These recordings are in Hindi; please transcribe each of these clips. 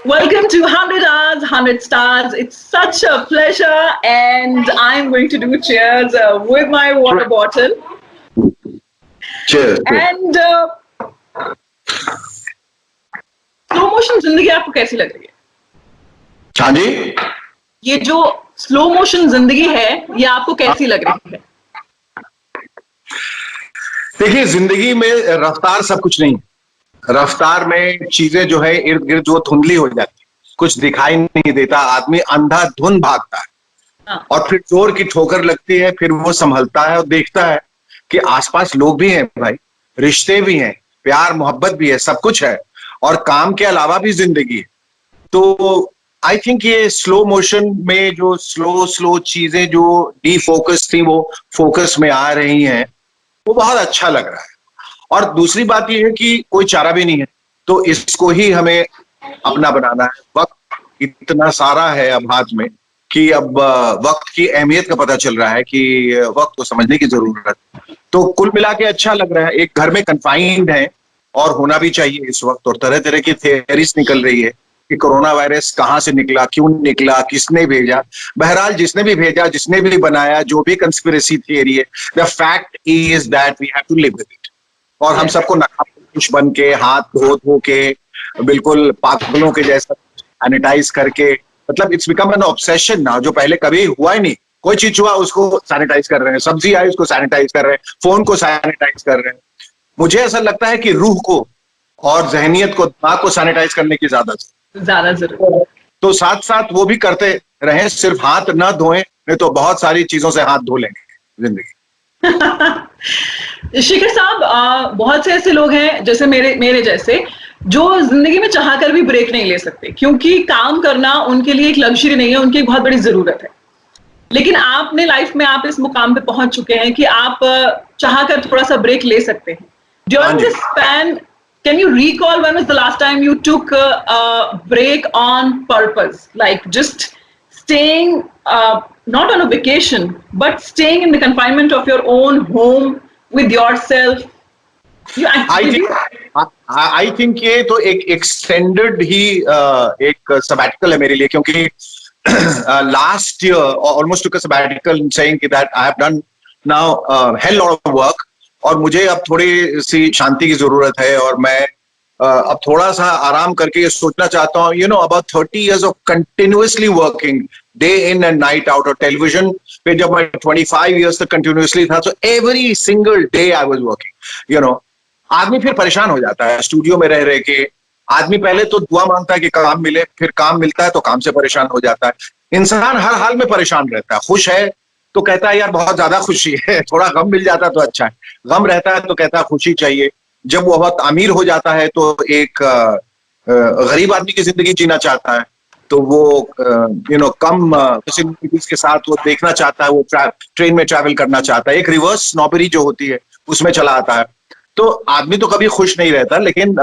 Welcome to 100 Hours, 100 Stars. It's such a pleasure, and I'm going to do cheers with my water bottle. Cheers. And slow motion जिंदगी आपको कैसी लग रही है? हाँ जी, ये जो स्लो मोशन जिंदगी है, ये आपको कैसी लग रही है? देखिए जिंदगी में रफ्तार सब कुछ नहीं। रफ्तार में चीजें जो है इर्द गिर्द वो धुंधली हो जाती है, कुछ दिखाई नहीं देता, आदमी अंधाधुंध भागता है और फिर जोर की ठोकर लगती है, फिर वो संभलता है और देखता है कि आसपास लोग भी हैं भाई, रिश्ते भी हैं, प्यार मोहब्बत भी है, सब कुछ है और काम के अलावा भी जिंदगी है। तो आई थिंक ये स्लो मोशन में जो स्लो चीजें जो डीफोकस थी वो फोकस में आ रही हैं, वो बहुत अच्छा लग रहा है। और दूसरी बात ये है कि कोई चारा भी नहीं है, तो इसको ही हमें अपना बनाना है। वक्त इतना सारा है अब हाथ में कि अब वक्त की अहमियत का पता चल रहा है कि वक्त को समझने की जरूरत है। तो कुल मिला के अच्छा लग रहा है। एक घर में कन्फाइंड है और होना भी चाहिए इस वक्त, और तरह तरह की थियरीज निकल रही है कि कोरोना वायरस कहाँ से निकला, क्यों निकला, किसने भेजा। बहरहाल जिसने भी भेजा, जिसने भी बनाया, जो भी कंस्पिरेसी थियरी है, the fact is that we have to live with it. और हम सबको नकाबपोश बन के, हाथ धो धो के, बिल्कुल पागलों के जैसा सैनिटाइज करके, मतलब इट्स बिकम एन ऑब्सेशन ना, जो पहले कभी हुआ ही नहीं। कोई चीज हुआ उसको सैनिटाइज कर रहे हैं, सब्जी आई उसको सैनिटाइज कर रहे हैं, फोन को सैनिटाइज कर रहे हैं। मुझे ऐसा लगता है कि रूह को और जहनियत को, दिमाग को सैनिटाइज करने की ज्यादा जरूर। तो साथ साथ वो भी करते रहें, सिर्फ हाथ ना धोएं, नहीं तो बहुत सारी चीजों से हाथ धो लेंगे जिंदगी। शिखर साहब, बहुत से ऐसे लोग हैं जैसे मेरे जैसे, जो जिंदगी में चाहकर भी ब्रेक नहीं ले सकते, क्योंकि काम करना उनके लिए एक लग्जरी नहीं है, उनकी एक बहुत बड़ी जरूरत है। लेकिन आपने लाइफ में, आप इस मुकाम पे पहुंच चुके हैं कि आप चाहकर थोड़ा सा ब्रेक ले सकते हैं। During this span, can you recall when was the last time you took a break on purpose, like just staying not on a vacation but staying in the confinement of your own home with yourself? I think ये तो एक extended ही एक sabbatical है मेरे लिए, क्योंकि last year almost took a sabbatical saying that I have done now hell lot of work और मुझे अब थोड़ी सी शांति की जरूरत है, और मैं अब थोड़ा सा आराम करके ये सोचना चाहता हूँ, you know, about 30 years of continuously working day in and night out। और टेलीविजन पे जब मैं 25 years तक कंटिन्यूसली था, तो every single day I was working, you know. आदमी फिर परेशान हो जाता है स्टूडियो में रह रहे के। आदमी पहले तो दुआ मांगता है कि काम मिले, फिर काम मिलता है तो काम से परेशान हो जाता है। इंसान हर हाल में परेशान रहता है। खुश है तो कहता है यार बहुत ज्यादा खुशी है, थोड़ा गम मिल जाता तो अच्छा है। गम रहता है तो कहता है खुशी चाहिए। जब वो बहुत अमीर हो जाता है तो एक गरीब आदमी की जिंदगी जीना चाहता है, तो वो यू नो कम फैसिलिटीज के साथ वो देखना चाहता है, वो ट्रेन में ट्रैवल करना चाहता है। एक रिवर्स नौकरी जो होती है उसमें चला आता है। तो आदमी तो कभी खुश नहीं रहता, लेकिन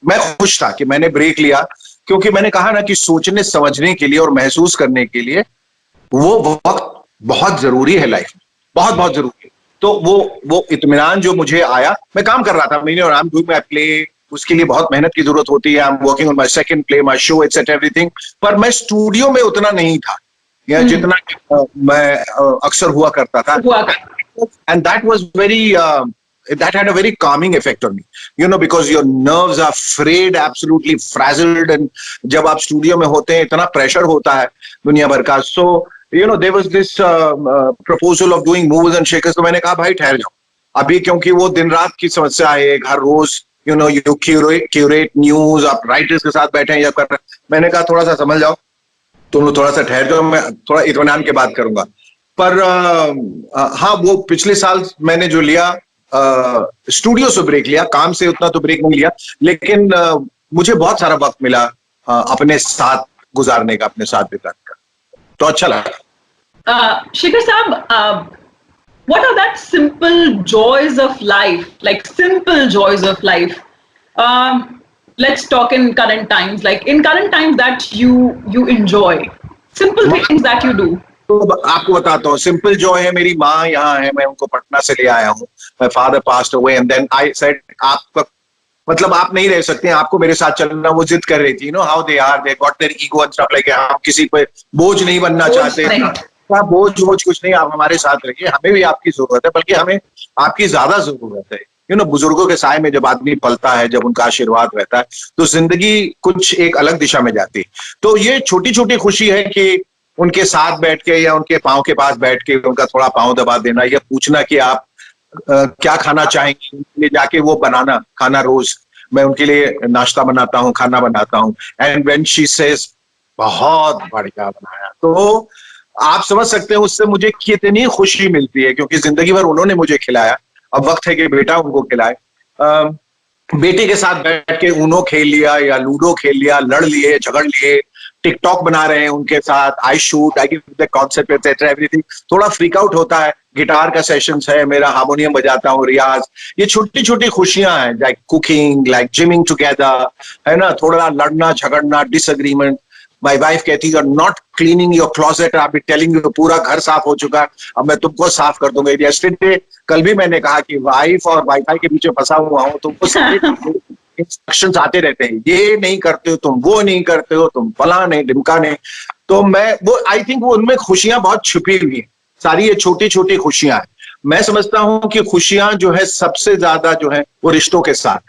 मैं खुश था कि मैंने ब्रेक लिया, क्योंकि मैंने कहा ना कि सोचने समझने के लिए और महसूस करने के लिए वो वक्त बहुत जरूरी है लाइफ में, बहुत बहुत जरूरी है। तो वो इत्मीनान जो मुझे आया, मैं काम कर रहा था मैंने, और I am doing my play, उसके लिए बहुत मेहनत की जरूरत होती है। I am working on my second play, my show, it's everything. पर मैं स्टूडियो में उतना नहीं था या जितना मैं अक्सर हुआ करता था। And that was very that had a very calming effect on me, you know, because your nerves are frayed, absolutely frazzled, and जब आप स्टूडियो में होते हैं इतना प्रेशर होता है दुनिया भर का। So you know, there was this proposal of doing moves and shakers, तो मैंने कहा भाई ठहर जाओ अभी, क्योंकि वो दिन रात की समस्या है। हर रोज you know, you curate news, आप राइटर्स के साथ बैठे हैं या कर रहे हैं। मैंने कहा थोड़ा सा समझ जाओ, तुम लोग थोड़ा सा ठहर जाओ, मैं थोड़ा इत्मीनान के बात करूंगा। पर हाँ, वो पिछले साल मैंने जो लिया, स्टूडियो से ब्रेक लिया, काम से उतना तो ब्रेक नहीं लिया, लेकिन मुझे बहुत सारा वक्त मिला अपने साथ गुजारने का, अपने साथ बिताने का, तो अच्छा लगा। शिखर साहब, what are that simple joys of life, like simple joys of life? Let's talk in current times, like in current times that you enjoy, simple things that you do. तो आपको बताता हूँ, सिंपल जो है, मेरी माँ यहाँ है, मैं उनको पटना से ले आया हूँ। My father passed away and then I said, आपका मतलब आप नहीं रह सकते, आपको मेरे साथ चलना, वो जिद कर रही थी, how they got their ego and stuff like, हम किसी पे बोझ नहीं बनना चाहते, बोझ कुछ नहीं, आप हमारे साथ रहिए, हमें भी आपकी जरूरत है, बल्कि हमें आपकी ज्यादा जरूरत है। बुजुर्गों के साय में जब आदमी पलता है, जब उनका आशीर्वाद रहता है, तो जिंदगी कुछ एक अलग दिशा में जाती है। तो ये छोटी छोटी खुशी है कि उनके साथ बैठ के या उनके पाँव के पास बैठ के उनका थोड़ा पाँव दबा देना, या पूछना कि आप क्या खाना चाहेंगे, उनके लिए जाके वो बनाना खाना, रोज मैं उनके लिए नाश्ता बनाता हूँ, खाना बनाता हूँ, एंड व्हेन शी सेज बहुत बढ़िया बनाया, तो आप समझ सकते हैं उससे मुझे कितनी खुशी मिलती है, क्योंकि जिंदगी भर उन्होंने मुझे खिलाया, अब वक्त है कि बेटा उनको खिलाए। बेटे के साथ बैठ के ऊनो खेल लिया या लूडो खेल लिया, लड़ लिए, झगड़ लिए, टिकटॉक बना रहे हैं उनके साथ, I shoot, I give the concept etcetera everything, थोड़ा फ्रीक आउट होता है, गिटार का सेशंस है मेरा, हारमोनियम बजाता हूँ, रियाज, ये छोटी छोटी खुशियां हैं, like cooking, like gymming together, है ना, थोड़ा लड़ना झगड़ना, डिसएग्रीमेंट। माय वाइफ कहती है, नॉट क्लीनिंग योर क्लोजेट, आप भी टेलिंग यू पूरा घर साफ हो चुका है, अब मैं तुमको साफ कर दूंगा। यस्टरडे, कल भी मैंने कहा कि वाइफ और वाईफाई के बीच में फंसा हुआ हूं, तो वो सारे इंस्ट्रक्शंस आते रहते हैं, ये नहीं करते हो तुम, वो नहीं करते हो तुम, फला नहीं ढिमका नहीं, तो मैं वो आई थिंक वो उनमें खुशियां बहुत छुपी हुई हैं, सारी ये छोटी छोटी खुशियां हैं। मैं समझता हूं कि खुशियां जो है सबसे ज्यादा जो है वो रिश्तों के साथ,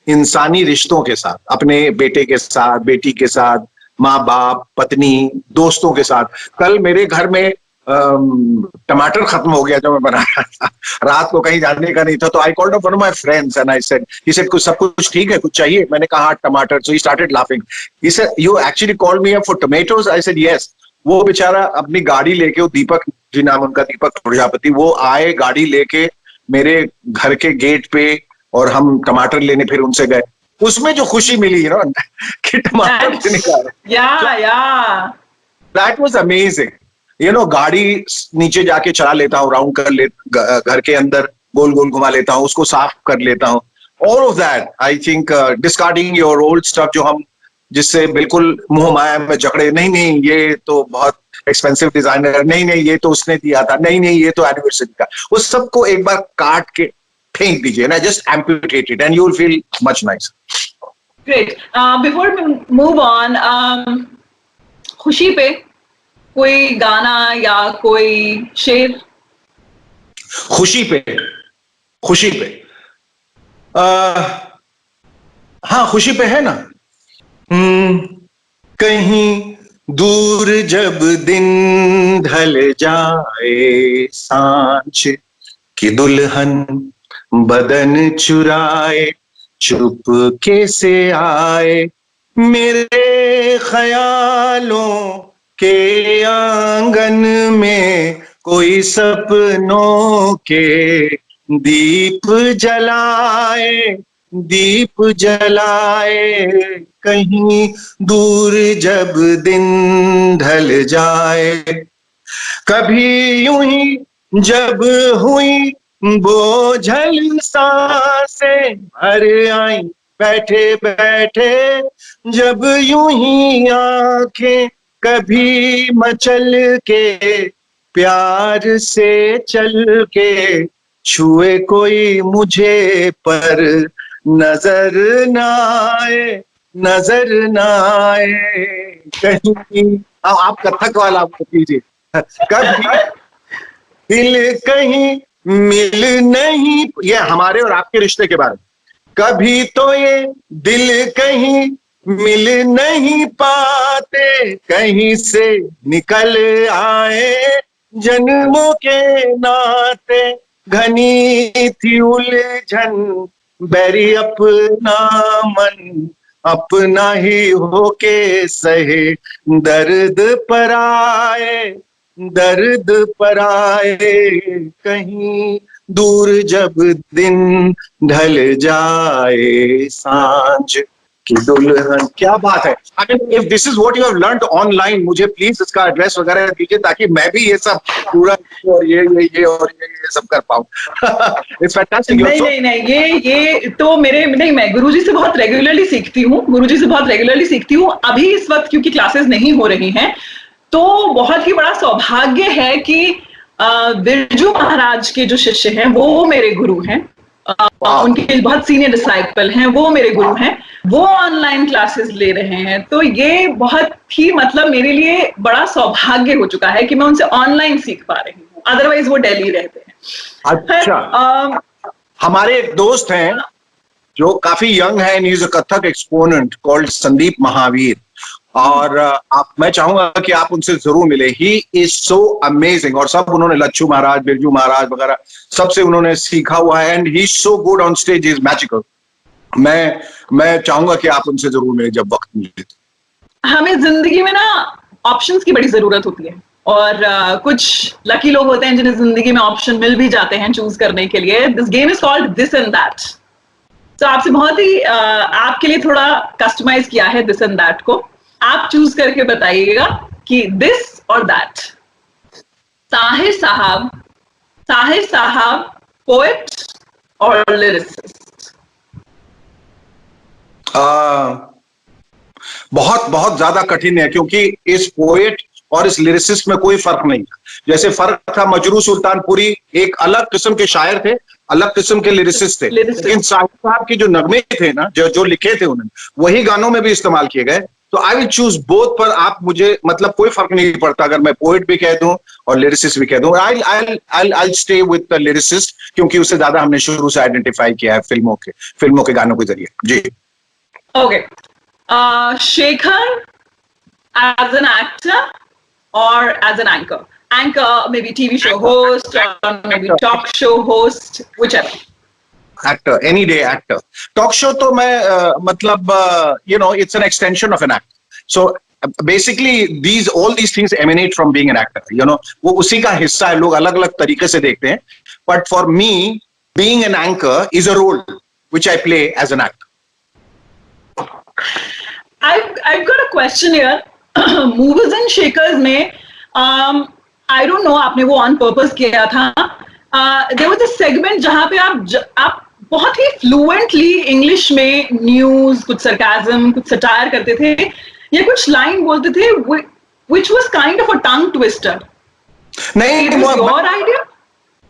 इंसानी रिश्तों के साथ, अपने बेटे के साथ, बेटी के साथ, माँ बाप, पत्नी, दोस्तों के साथ। कल मेरे घर में टमाटर खत्म हो गया जो मैं बना रहा था, रात को कहीं जाने का नहीं था, तो I called one of my friends and I said, he said कुछ सब कुछ ठीक है, कुछ चाहिए? मैंने कहा हाँ टमाटर, so he started laughing, he said you actually called me up for tomatoes, I said yes. वो बेचारा अपनी गाड़ी लेके, वो दीपक जी नाम उनका, दीपक प्रजापति, वो आए गाड़ी लेके मेरे घर के गेट पे, और हम टमाटर लेने फिर उनसे गए, उसमें जो खुशी मिली ना कि टमाटर निकाले, दैट वाज अमेजिंग। गाड़ी नीचे जाके चला लेता हूँ, राउंड कर ले, घर के अंदर गोल गोल घुमा लेता हूँ, उसको साफ कर लेता हूँ, all of that I think, discarding your old stuff, जो हम जिससे बिल्कुल मुंह माया में जकड़े, नहीं ये तो बहुत एक्सपेंसिव डिजाइनर, नहीं ये तो उसने दिया था, नहीं ये तो एनिवर्सरी का, उस सबको एक बार काट के फेंक दीजिए ना, just amputate it and you will feel much nice. Great. Before we move on, खुशी पे कोई गाना या कोई शेर? खुशी पे हाँ, खुशी पे है ना, कहीं दूर जब दिन ढल जाए, सांझ की दुल्हन बदन चुराए, चुपके से आए, मेरे ख्यालों के आंगन में कोई सपनों के दीप जलाए, कहीं दूर जब दिन ढल जाए, कभी यूं ही जब हुई बोझल सांसें भर आई, बैठे बैठे जब यूं ही आंखें कभी मचल के, प्यार से चल के छुए कोई मुझे पर नजर ना आए, कहीं आप कथक वाला कीजिए, कभी दिल कहीं मिल नहीं, ये हमारे और आपके रिश्ते के बारे में, कभी तो ये दिल कहीं मिल नहीं पाते, कहीं से निकल आए जन्मों के नाते, घनी थी उलझन बैरी अपना मन, अपना ही होके सहे दर्द पर आए, कहीं दूर जब दिन ढल जाए, सांझ की दुल्हन। क्या बात है। If this is what you have learned online, मुझे प्लीज इसका एड्रेस वगैरह दीजिए, ताकि मैं भी ये सब पूरा और ये सब कर पाऊं। It's fantastic. नहीं, ये तो मैं गुरुजी से बहुत रेगुलरली सीखती हूँ। अभी इस वक्त क्योंकि क्लासेस नहीं हो रही हैं, तो बहुत ही बड़ा सौभाग्य है कि बिरजू महाराज के जो शिष्य हैं वो मेरे गुरु हैं, उनके बहुत सीनियर डिसाइपल हैं, वो मेरे गुरु हैं, वो ऑनलाइन क्लासेस ले रहे हैं। तो ये बहुत ही मतलब मेरे लिए बड़ा सौभाग्य हो चुका है कि मैं उनसे ऑनलाइन सीख पा रही हूँ, अदरवाइज वो दिल्ली रहते हैं। अच्छा, हमारे एक दोस्त हैं जो काफी यंग है, and he is a Kathak exponent called Sandeep Mahavir, और मैं चाहूंगा कि आप उनसे जरूर मिले। ही इज सो अमेजिंग, और सब उन्होंने लच्छू महाराज, बिरजू महाराज वगैरह सबसे उन्होंने सीखा हुआ है, and he is so good on stage, is magical. मैं चाहूंगा कि आप उनसे जरूर मिले जब वक्त मिले। हमें जिंदगी में ना ऑप्शंस की बड़ी जरूरत होती है, और कुछ लकी लोग होते हैं जिन्हें जिंदगी में ऑप्शन मिल भी जाते हैं चूज करने के लिए। This game is called this and that. तो आपसे बहुत ही आपके लिए थोड़ा कस्टमाइज किया है दिस एंड दैट को। आप चूज करके बताइएगा कि दिस और दैट। ताहिर साहब पोएट और लिरिसिस्ट? बहुत बहुत ज्यादा कठिन है, क्योंकि इस पोएट और इस लिरिसिस्ट में कोई फर्क नहीं था। जैसे फर्क था, मजरू सुल्तानपुरी एक अलग किस्म के शायर थे, अलग किस्म के लिरिसिस्ट थे, लेकिन साहिर साहब के जो नगमे थे ना, जो लिखे थे उन्होंने, वही गानों में भी इस्तेमाल किए गए। तो आई विल चूज बोथ, पर आप मुझे मतलब कोई फर्क नहीं पड़ता अगर मैं पोएट भी कह दूं और लिरिसिस्ट भी कह दूं। I stay with the lyricist, क्योंकि उससे ज्यादा हमने शुरू से आइडेंटिफाई किया है फिल्मों के गानों के जरिए। जी okay. Shekhar as an actor और as an anchor, maybe TV show host, or maybe talk show host, whichever. Actor, any day actor. Talk show तो मैं मतलब it's an extension of an act. So basically all these things emanate from being an actor. वो उसी का हिस्सा है, लोग अलग अलग तरीके से देखते हैं, but for me being an anchor is a role which I play as an actor. I've got a question here. Movies and Shakers में I don't know, आपने वो on purpose किया था। There was a segment जहाँ पे आप बहुत ही fluently इंग्लिश में न्यूज, कुछ sarcasm, कुछ satire करते थे, या कुछ लाइन बोलते थे, which was kind of a tongue twister. नहीं, your idea?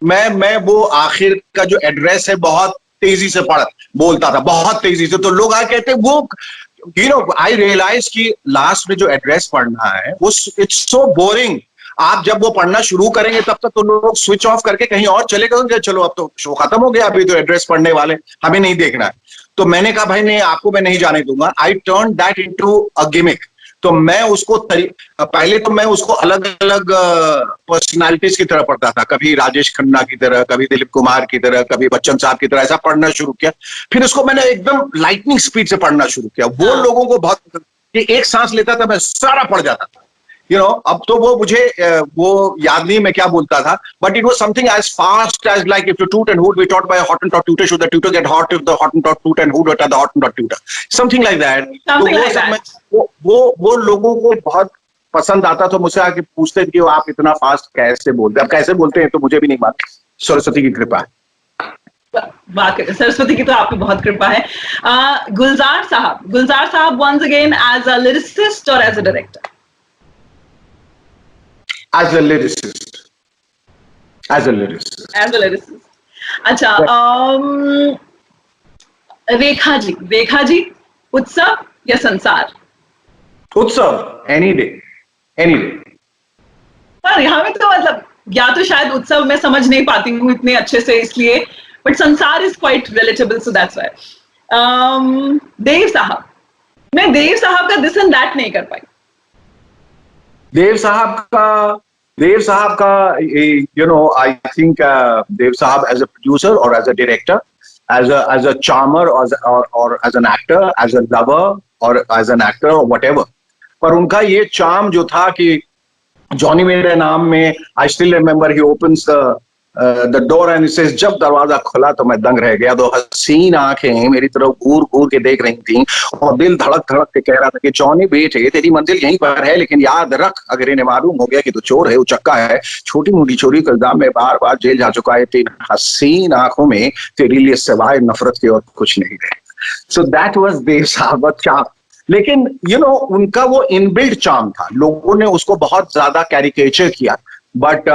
मैं वो आखिर का जो एड्रेस है बहुत तेजी से बोलता था, बहुत तेजी से। तो लोग आ कहते वो आई रियलाइज कि लास्ट में जो एड्रेस पढ़ना है वो इट्स सो बोरिंग। आप जब वो पढ़ना शुरू करेंगे तब तक तो लोग स्विच ऑफ करके कहीं और चले गए, चलो अब तो शो खत्म हो गया, अभी तो एड्रेस पढ़ने वाले, हमें नहीं देखना है। तो मैंने कहा भाई नहीं, आपको मैं नहीं जाने दूंगा। I turn that into a gimmick. तो मैं उसको पहले तो मैं उसको अलग अलग पर्सनालिटीज की तरह पढ़ता था, कभी राजेश खन्ना की तरह, कभी दिलीप कुमार की तरह, कभी बच्चन साहब की तरह, ऐसा पढ़ना शुरू किया। फिर उसको मैंने एकदम लाइटनिंग स्पीड से पढ़ना शुरू किया। वो लोगों को बहुत, एक सांस लेता था मैं सारा पढ़ जाता था। अब तो वो मुझे वो याद नहीं मैं क्या बोलता था, but it was something as fast as like if you toot and hood be taught by a Hottentot tutor, should the tutor get hot if the Hottentot toot and hood at the Hottentot tutor, something like that. वो लोगों को बहुत पसंद आता। तो मुझसे आके पूछते थे कि आप इतना फास्ट कैसे बोलते हैं। अब कैसे बोलते हैं तो मुझे भी नहीं मालूम, सरस्वती की कृपा है। सरस्वती की तो आपकी बहुत कृपा है। Gulzar sahab once again, as a lyricist और as a director? As a lyricist. अच्छा, रेखा जी, उत्सव या संसार? उत्सव, any day. पर यहाँ में तो मतलब, या तो शायद उत्सव मैं समझ नहीं पाती हूँ इतने अच्छे से इसलिए, but Sansar is quite relatable, so that's why. Dev sahab, मैं देव साहब का दिस एंड दैट नहीं कर पाई। देव साहब का I think Dev Sahab as a producer or as a director, as a charmer or as an actor, as a lover or as an actor or whatever, पर उनका ये charm जो था कि जॉनी मेरे नाम में, I still remember he opens the door and he says, जब दरवाजा खुला तो मैं दंग रह गया। तो हसीन आंखें मेरी तरफ घूर के देख रही थी और दिल धड़क के कह रहा था कि जॉनी बेटे, तेरी मंजिल यहीं पर है, लेकिन याद रख, अगर इन्हें मालूम हो गया कि तू चोर है, उचक्का है, छोटी मोटी चोरी का इल्जाम में बार जेल जा चुका है, तेरी हसीन आंखों में तेरे लिए सिवाय नफरत के और कुछ नहीं रहे। सो दैट वाज देव साहब चाम। लेकिन उनका वो इनबिल्ट चाम था, लोगों ने उसको बहुत ज्यादा कैरिकेचर किया, but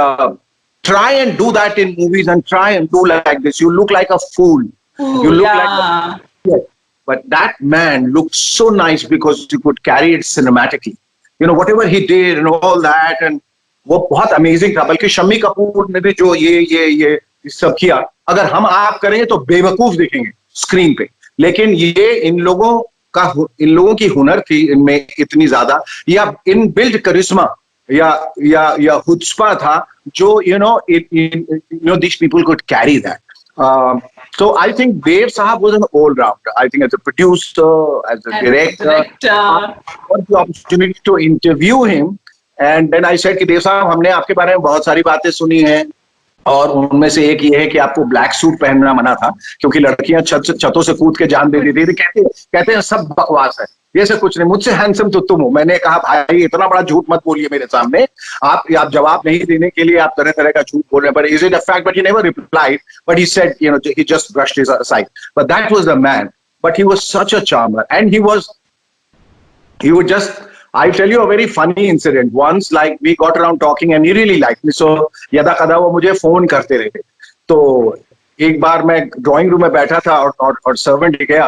try and do that in movies and try and do like this. You look like a fool. Ooh, You look yeah. like but that man looked so nice because he could carry it cinematically. You know, whatever he did and all that, and वो बहुत amazing था. बल्कि शम्मी कपूर ने भी जो ये सब किया, अगर हम आप करेंगे तो बेवकूफ दिखेंगे स्क्रीन पे. लेकिन ये इन लोगों की हुनर थी इनमें इतनी ज्यादा, या इन बिल्ड करिश्मा या हुस्पा था जो these people could carry that. So I think Dev Sahab was an all-rounder. I think as a producer, as a director, I got the opportunity to interview him, and then I said कि देव साहब, हमने आपके बारे में बहुत सारी बातें सुनी हैं, और उनमें से एक ये है कि आपको ब्लैक सूट पहनना मना था क्योंकि लड़कियां छतों से कूद के जान दे देती थी. कहते हैं सब बकवास है, ये सब कुछ नहीं, मुझसे हैंडसम तो तुम हो. मैंने कहा भाई इतना बड़ा झूठ मत बोलिए मेरे सामने, आप जवाब नहीं देने के लिए आप तरह तरह का झूठ बोल रहे हैं. But is it a fact? But he never replied, but he said, he just brushed his aside. But that was the man. But he was such a charmer, and he would just, I'll tell you a very funny incident. Once, like, we got around talking and he really liked me. So यदा कदा वो मुझे फोन करते रहे. तो एक बार मैं ड्राइंग रूम में बैठा था और सर्वेंट गया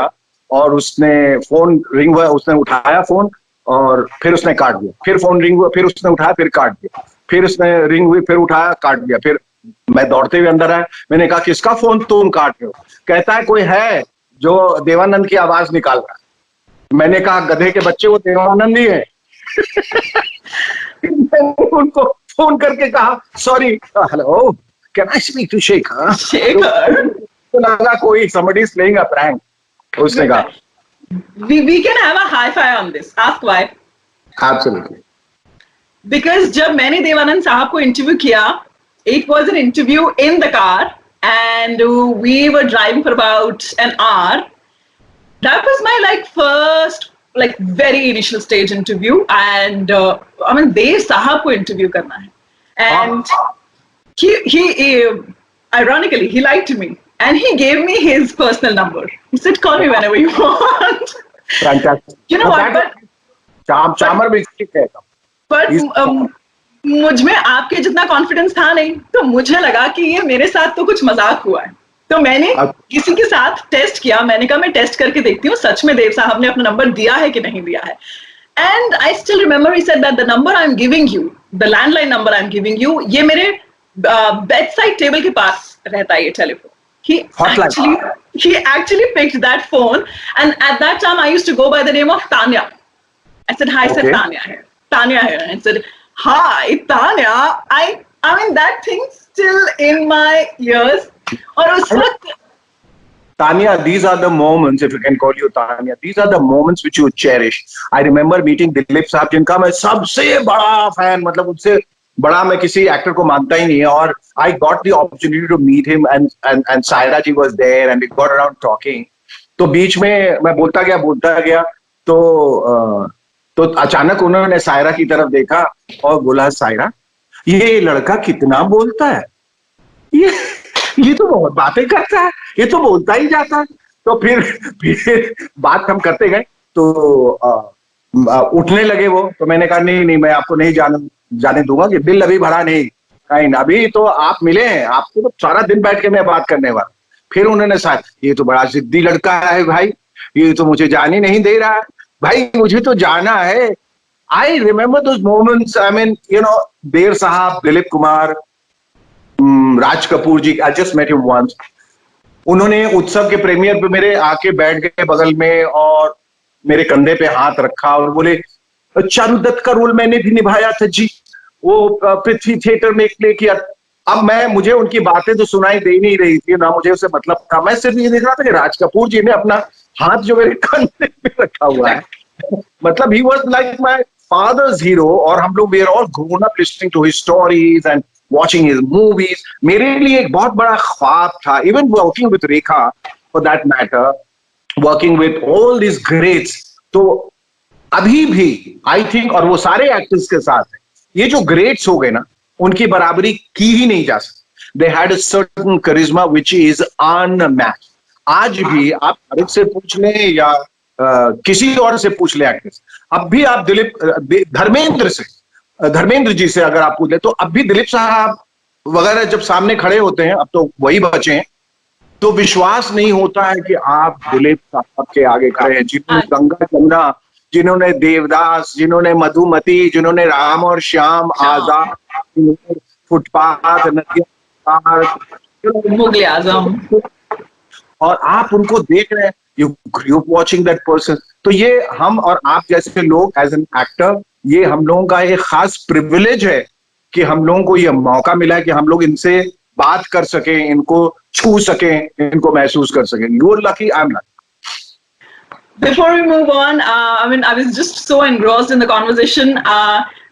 और उसने फोन रिंग हुआ, उसने उठाया फोन और फिर उसने काट दिया. फिर फोन रिंग हुआ, फिर उसने उठाया, फिर काट दिया. फिर उसने रिंग हुई, फिर उठाया, काट दिया. फिर मैं दौड़ते हुए अंदर आया. मैंने कहा किसका फोन तुम काट रहे हो? कहता है कोई है जो देवानंद की आवाज निकाल रहा है. मैंने कहा गधे के बच्चे, वो देवानंद ही है. मैंने उनको फोन करके कहा sorry, hello, can I speak to Shekhar? तो लगा कोई somebody is playing a prank. उसने कहा we can have a high five on this. Ask why? Absolutely. Because जब मैंने देवानंद साहब को इंटरव्यू किया, it was an interview in the car and we were driving for about an hour. That was my first very initial stage interview, and I mean Dev Sahab को interview करना है, and he ironically he liked me and he gave me his personal number. He said call me whenever you want. Fantastic. You know what? But चामर भी ठीक है. But मुझ में आपके जितना कॉन्फिडेंस था नहीं, तो मुझे लगा कि ये मेरे साथ तो कुछ मजाक हुआ है. तो मैंने किसी के साथ टेस्ट किया. मैंने कहा मैं टेस्ट करके देखती हूँ सच में देव साहब ने अपना नंबर दिया है कि नहीं दिया है. And I still remember he said that the number I am giving you, the landline number I am giving you, ये मेरे बेड साइड टेबल के पास रहता है ये telephone. He actually picked that phone, and at that time I used to go by the name of Tanya. I said hi, sir, Tanya here. Tanya here. I said hi, Tanya. I mean that thing still in my ears. और उस वक्त Tanya, these are the moments, if you can call you Tanya, these are the moments which you cherish. I remember meeting Dilip साहब, जिनका मैं सबसे बड़ा फैन, मतलब उससे बड़ा मैं किसी एक्टर को मानता ही नहीं है. और I got the opportunity to meet him, and Saira ji was there, and we got around talking. तो बीच में मैं बोलता गया तो अचानक उन्होंने सायरा की तरफ देखा और बोला सायरा, ये लड़का कितना बोलता है, ये तो बहुत बातें करता है, ये तो बोलता ही जाता है. तो फिर बात हम करते गए तो उठने लगे वो. तो मैंने कहा नहीं मैं आपको नहीं जाने दूंगा, कि बिल अभी भरा नहीं, अभी तो आप मिले हैं, आपको तो सारा दिन बैठ के मैं बात करने वाला. फिर उन्होंने ये तो बड़ा जिद्दी लड़का है भाई, ये तो मुझे जाने नहीं दे रहा है, भाई मुझे तो जाना है. I remember those moments. I mean Dev sahab, Dilip Kumar, Raj Kapoor ji, I just met him once. उन्होंने उत्सव के प्रीमियर पे मेरे आके बैठ गए बगल में और मेरे कंधे पे हाथ रखा और बोले चारुदत्त का रोल मैंने भी निभाया था जी, वो पृथ्वी थिएटर में प्ले किया. अब मुझे उनकी बातें तो सुनाई दे नहीं रही थी ना, मुझे उससे मतलब था. मैं सिर्फ ये देख रहा था कि राज कपूर जी ने अपना हाथ जो मेरे कंधे पे रखा हुआ है, मतलब he was like my father's hero. और हम लोग we are all grown up listening to his stories and watching his movies. मेरे लिए एक बहुत बड़ा ख्वाब था, even working with Rekha for that matter, working with all these greats. तो अभी भी I think, और वो सारे एक्टर्स के साथ है, ये जो ग्रेट्स हो गए ना, उनकी बराबरी की ही नहीं जा सकती. They had a certain charisma which is unmatched. आज भी आप हरित से पूछ लें या किसी और से पूछ लें एक्टर्स, अब भी आप धर्मेंद्र जी से अगर आप पूछ ले तो अब भी दिलीप साहब वगैरह जब सामने खड़े होते हैं, अब तो वही बचे हैं, तो विश्वास नहीं होता है कि आप दिलीप साहब के आगे खड़े हैं, जिन्होंने गंगा जमुना, जिन्होंने देवदास, जिन्होंने मधुमती, जिन्होंने राम और श्याम, आजाद, फुटपाथ, नदियां, मुगले आजम, और आप उनको देख रहे हैं, यू वॉचिंग दैट पर्सन। तो ये हम और आप जैसे लोग एज एन एक्टर, ये हम लोगों का एक खास प्रिविलेज है कि हम लोगों को ये मौका मिला है कि हम लोग इनसे बात कर सकें, इनको छू सकें, इनको महसूस कर सकें। You are lucky, I am lucky. Before we move on, I mean, I was just so engrossed in the conversation.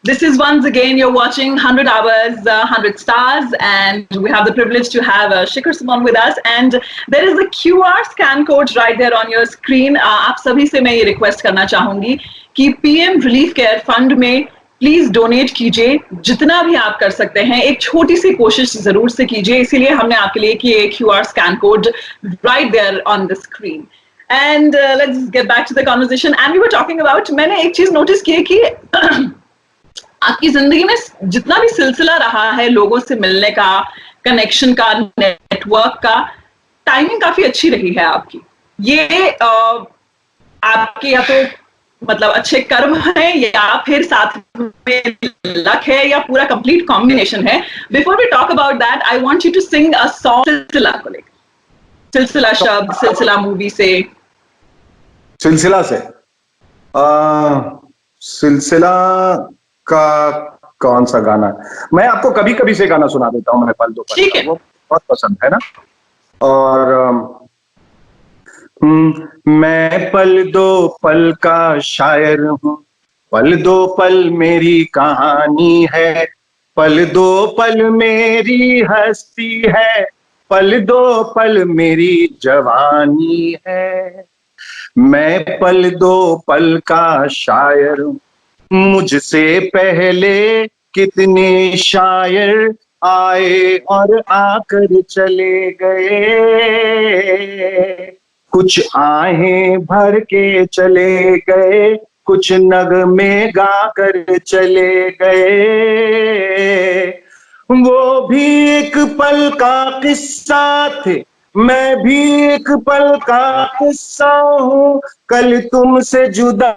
This is once again, you're watching 100 Hours, 100 Stars, and we have the privilege to have Shikhar Suman with us. And there is a QR scan code right there on your screen. आप सभी से मैं ये request करना चाहूंगी कि PM Relief Care Fund में प्लीज डोनेट कीजिए, जितना भी आप कर सकते हैं, एक छोटी सी कोशिश जरूर से कीजिए। इसीलिए हमने आपके लिए किए QR scan code right there on the screen. And let's get back to the conversation and we were talking about, मैंने एक चीज नोटिस की है कि आपकी जिंदगी में जितना भी सिलसिला रहा है लोगों से मिलने का, कनेक्शन का, नेटवर्क का, टाइमिंग काफी अच्छी रही है आपकी। ये आपके या तो मतलब अच्छे कर्म है या फिर साथ में लक है या पूरा कंप्लीट कॉम्बिनेशन है। Before we talk about that, I want you to sing a song Silsila को लेकर, सिलसिला शब्द, सिलसिला मूवी से। सिलसिला से सिलसिला का कौन सा गाना? मैं आपको कभी कभी से गाना सुना देता हूँ, मैं पल दो पल, ठीक है, वो बहुत पसंद है ना। और मैं पल दो पल का शायर हूँ, पल दो पल मेरी कहानी है, पल दो पल मेरी हस्ती है, पल दो पल मेरी जवानी है। मैं पल दो पल का शायर हूँ, मुझसे पहले कितने शायर आए और आकर चले गए, कुछ आहें भर के चले गए, कुछ नगमे गाकर चले गए। वो भी एक पल का किस्सा थे, मैं भी एक पल का किस्सा हूँ, कल तुमसे जुदा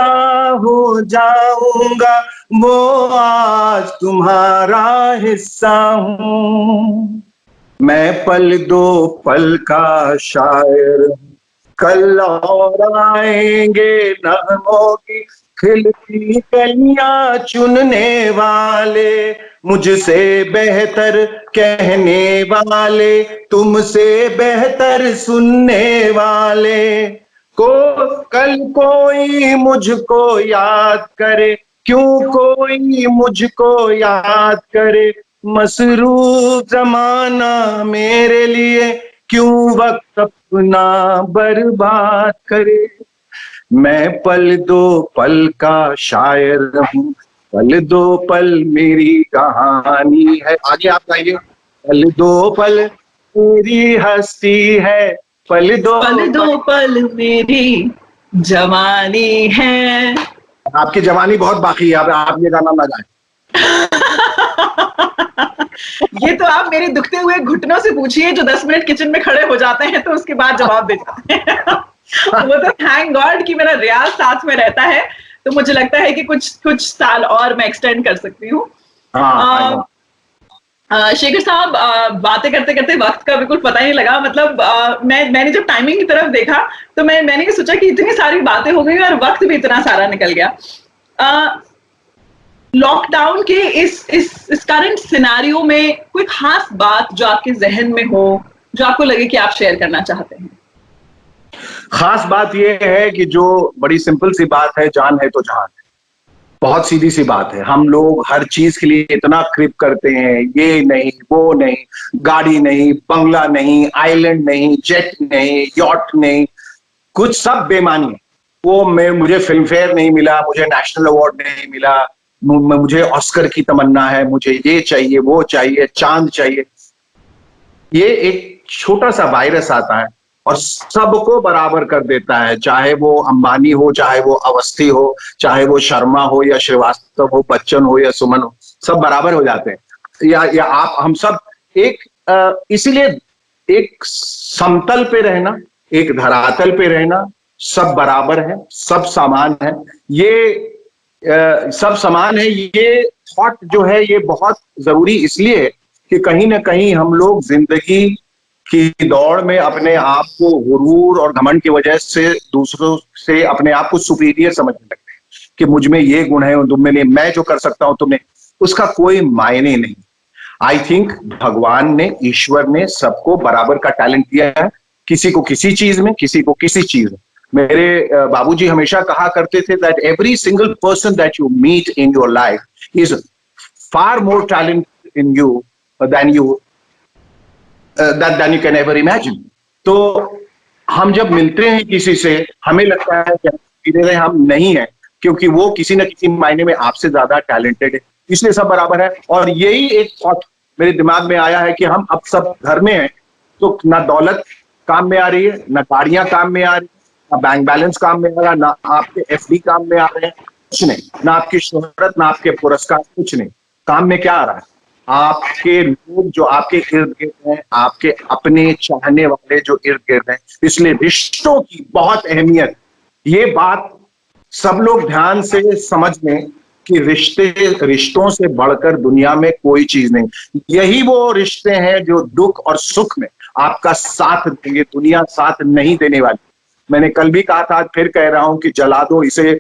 हो जाऊंगा, वो आज तुम्हारा हिस्सा हूँ। मैं पल दो पल का शायर, कल और आएंगे नगमों की खिलती कलियां चुनने वाले, मुझसे बेहतर कहने वाले, तुमसे बेहतर सुनने वाले। कल कोई मुझको याद करे, क्यों कोई मुझको याद करे, मसरूफ जमाना मेरे लिए क्यों वक्त अपना बर्बाद करे। मैं पल दो पल का शायर हूँ, पल दो पल मेरी कहानी है। आगे आप गाइए। पल दो पल मेरी हस्ती है, पल दो पल मेरी जवानी है। आपकी जवानी बहुत बाकी है, आप ये गाना ना गाएं। ये तो आप मेरे दुखते हुए घुटनों से पूछिए जो 10 मिनट किचन में खड़े हो जाते हैं तो उसके बाद जवाब दे जाते हैं। वो तो थैंक गॉड कि मेरा रियाज साथ में रहता है, तो मुझे लगता है कि कुछ साल और मैं एक्सटेंड कर सकती हूँ। शेखर साहब, बातें करते करते वक्त का बिल्कुल पता ही नहीं लगा। मतलब मैंने जब टाइमिंग की तरफ देखा तो मैंने ये सोचा कि इतनी सारी बातें हो गई और वक्त भी इतना सारा निकल गया। लॉकडाउन के इस करंट सिनेरियो में कोई खास बात जो आपके जहन में हो, जो आपको लगे कि आप शेयर करना चाहते हैं? खास बात यह है कि जो बड़ी सिंपल सी बात है, जान है तो जहान है। बहुत सीधी सी बात है। हम लोग हर चीज के लिए इतना क्रिप करते हैं, ये नहीं, वो नहीं, गाड़ी नहीं, बंगला नहीं, आइलैंड नहीं, जेट नहीं, यॉट नहीं, कुछ सब बेमानी है। वो मुझे फिल्म फेयर नहीं मिला, मुझे नेशनल अवार्ड नहीं मिला, मुझे ऑस्कर की तमन्ना है, मुझे ये चाहिए, वो चाहिए, चांद चाहिए। ये एक छोटा सा वायरस आता है और सबको बराबर कर देता है, चाहे वो अंबानी हो, चाहे वो अवस्थी हो, चाहे वो शर्मा हो या श्रीवास्तव हो, बच्चन हो या सुमन हो, सब बराबर हो जाते हैं। या आप हम सब इसीलिए एक समतल पे रहना, एक धरातल पे रहना, सब बराबर है, सब समान है, ये सब समान है, ये थॉट जो है ये बहुत जरूरी इसलिए है कि कहीं ना कहीं हम लोग जिंदगी की दौड़ में अपने आप को गुरूर और घमंड की वजह से दूसरों से अपने आप को सुपीरियर समझने लगते हैं कि मुझ में ये गुण है और तुम में नहीं, मैं जो कर सकता हूं तुमने, उसका कोई मायने नहीं। आई थिंक भगवान ने, ईश्वर ने सबको बराबर का टैलेंट दिया है, किसी को किसी चीज में, किसी को किसी चीज में। मेरे बाबूजी हमेशा कहा करते थे that every single person that you meet in your life is far more talent in you than you can ever imagine. तो हम जब मिलते हैं किसी से, हमें लगता है कि हम नहीं है, क्योंकि वो किसी न किसी मायने में आपसे ज्यादा टैलेंटेड है, इसलिए सब बराबर है। और यही एक थॉट मेरे दिमाग में आया है कि हम अब सब घर में हैं, तो ना दौलत काम में आ रही है, ना गाड़ियां काम में आ रही है, ना बैंक बैलेंस काम में आ रहा है, ना आपके एफडी काम में आ रहे हैं, कुछ नहीं, ना आपकी शोहरत, ना आपके पुरस्कार, कुछ नहीं। काम में क्या आ रहा है? आपके लोग जो आपके इर्द गिर्द हैं, आपके अपने चाहने वाले जो इर्द गिर्द हैं। इसलिए रिश्तों की बहुत अहमियत, ये बात सब लोग ध्यान से समझ लें कि रिश्तों से बढ़कर दुनिया में कोई चीज नहीं। यही वो रिश्ते हैं जो दुख और सुख में आपका साथ देंगे, दुनिया साथ नहीं देने वाली। मैंने कल भी कहा था, फिर कह रहा हूं कि जला दो इसे,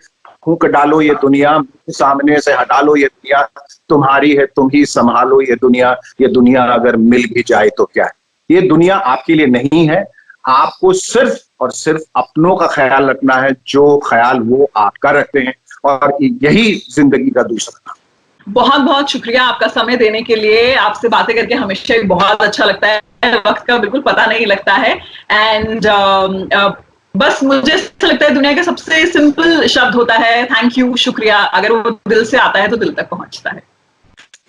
फूंक डालो ये दुनिया, सामने से हटा लो ये दुनिया, तुम्हारी है तुम ही संभालो ये दुनिया अगर मिल भी जाए तो क्या है। ये दुनिया आपके लिए नहीं है, आपको सिर्फ और सिर्फ अपनों का ख्याल रखना है, जो ख्याल वो आपका रखते हैं, और यही जिंदगी का दूसरा। बहुत बहुत शुक्रिया आपका समय देने के लिए। आपसे बातें करके हमेशा बहुत अच्छा लगता है, वक्त का बिल्कुल पता नहीं लगता है। एंड बस मुझे ऐसा लगता है दुनिया का सबसे सिंपल शब्द होता है थैंक यू, शुक्रिया। अगर वो दिल से आता है तो दिल तक पहुंचता है।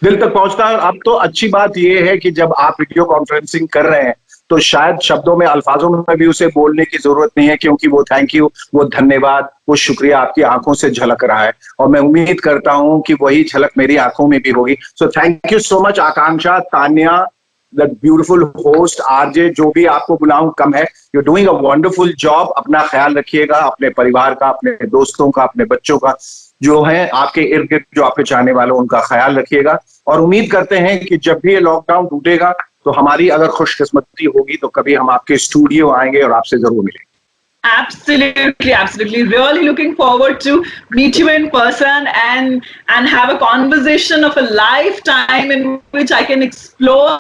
दिल तक पहुंचता है। अब तो अच्छी बात यह है कि जब आप वीडियो कॉन्फ्रेंसिंग कर रहे हैं तो शायद शब्दों में, अल्फाजों में भी उसे बोलने की जरूरत नहीं है, क्योंकि वो थैंक यू, वो धन्यवाद, वो शुक्रिया आपकी आंखों से झलक रहा है, और मैं उम्मीद करता हूं कि वही झलक मेरी आंखों में भी होगी। So thank you so much Akanksha, Tanya, the beautiful host, RJ, जो भी आपको बुलाऊं कम है। You doing a wonderful job. अपना ख्याल रखिएगा, अपने परिवार का, अपने दोस्तों का, अपने बच्चों का, जो है आपके इर्द गिर्द जो आपके चाहने वाले, उनका ख्याल रखिएगा। और उम्मीद करते हैं कि जब भी ये लॉकडाउन टूटेगा तो हमारी अगर खुशकिस्मती होगी तो कभी हम आपके स्टूडियो आएंगे और आपसे जरूर मिलेंगे। Absolutely. Really looking forward to meet you in person and have a conversation of a lifetime in which I can explore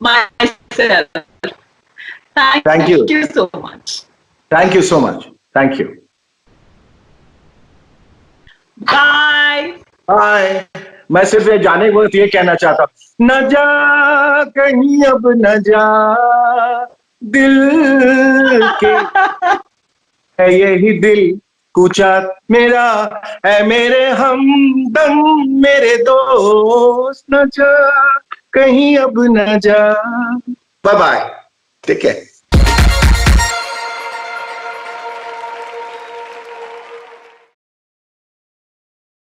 myself. Thank you so much. Thank you so much. Thank you. Bye. Bye. मैं सिर्फ ये जाने के वक्त ये कहना चाहता हूँ, न जा कहीं अब न जा, दिल के है यही दिल कूचा मेरा, है मेरे हमदम मेरे दोस्त, न जा कहीं अब न जा। Bye bye, take care.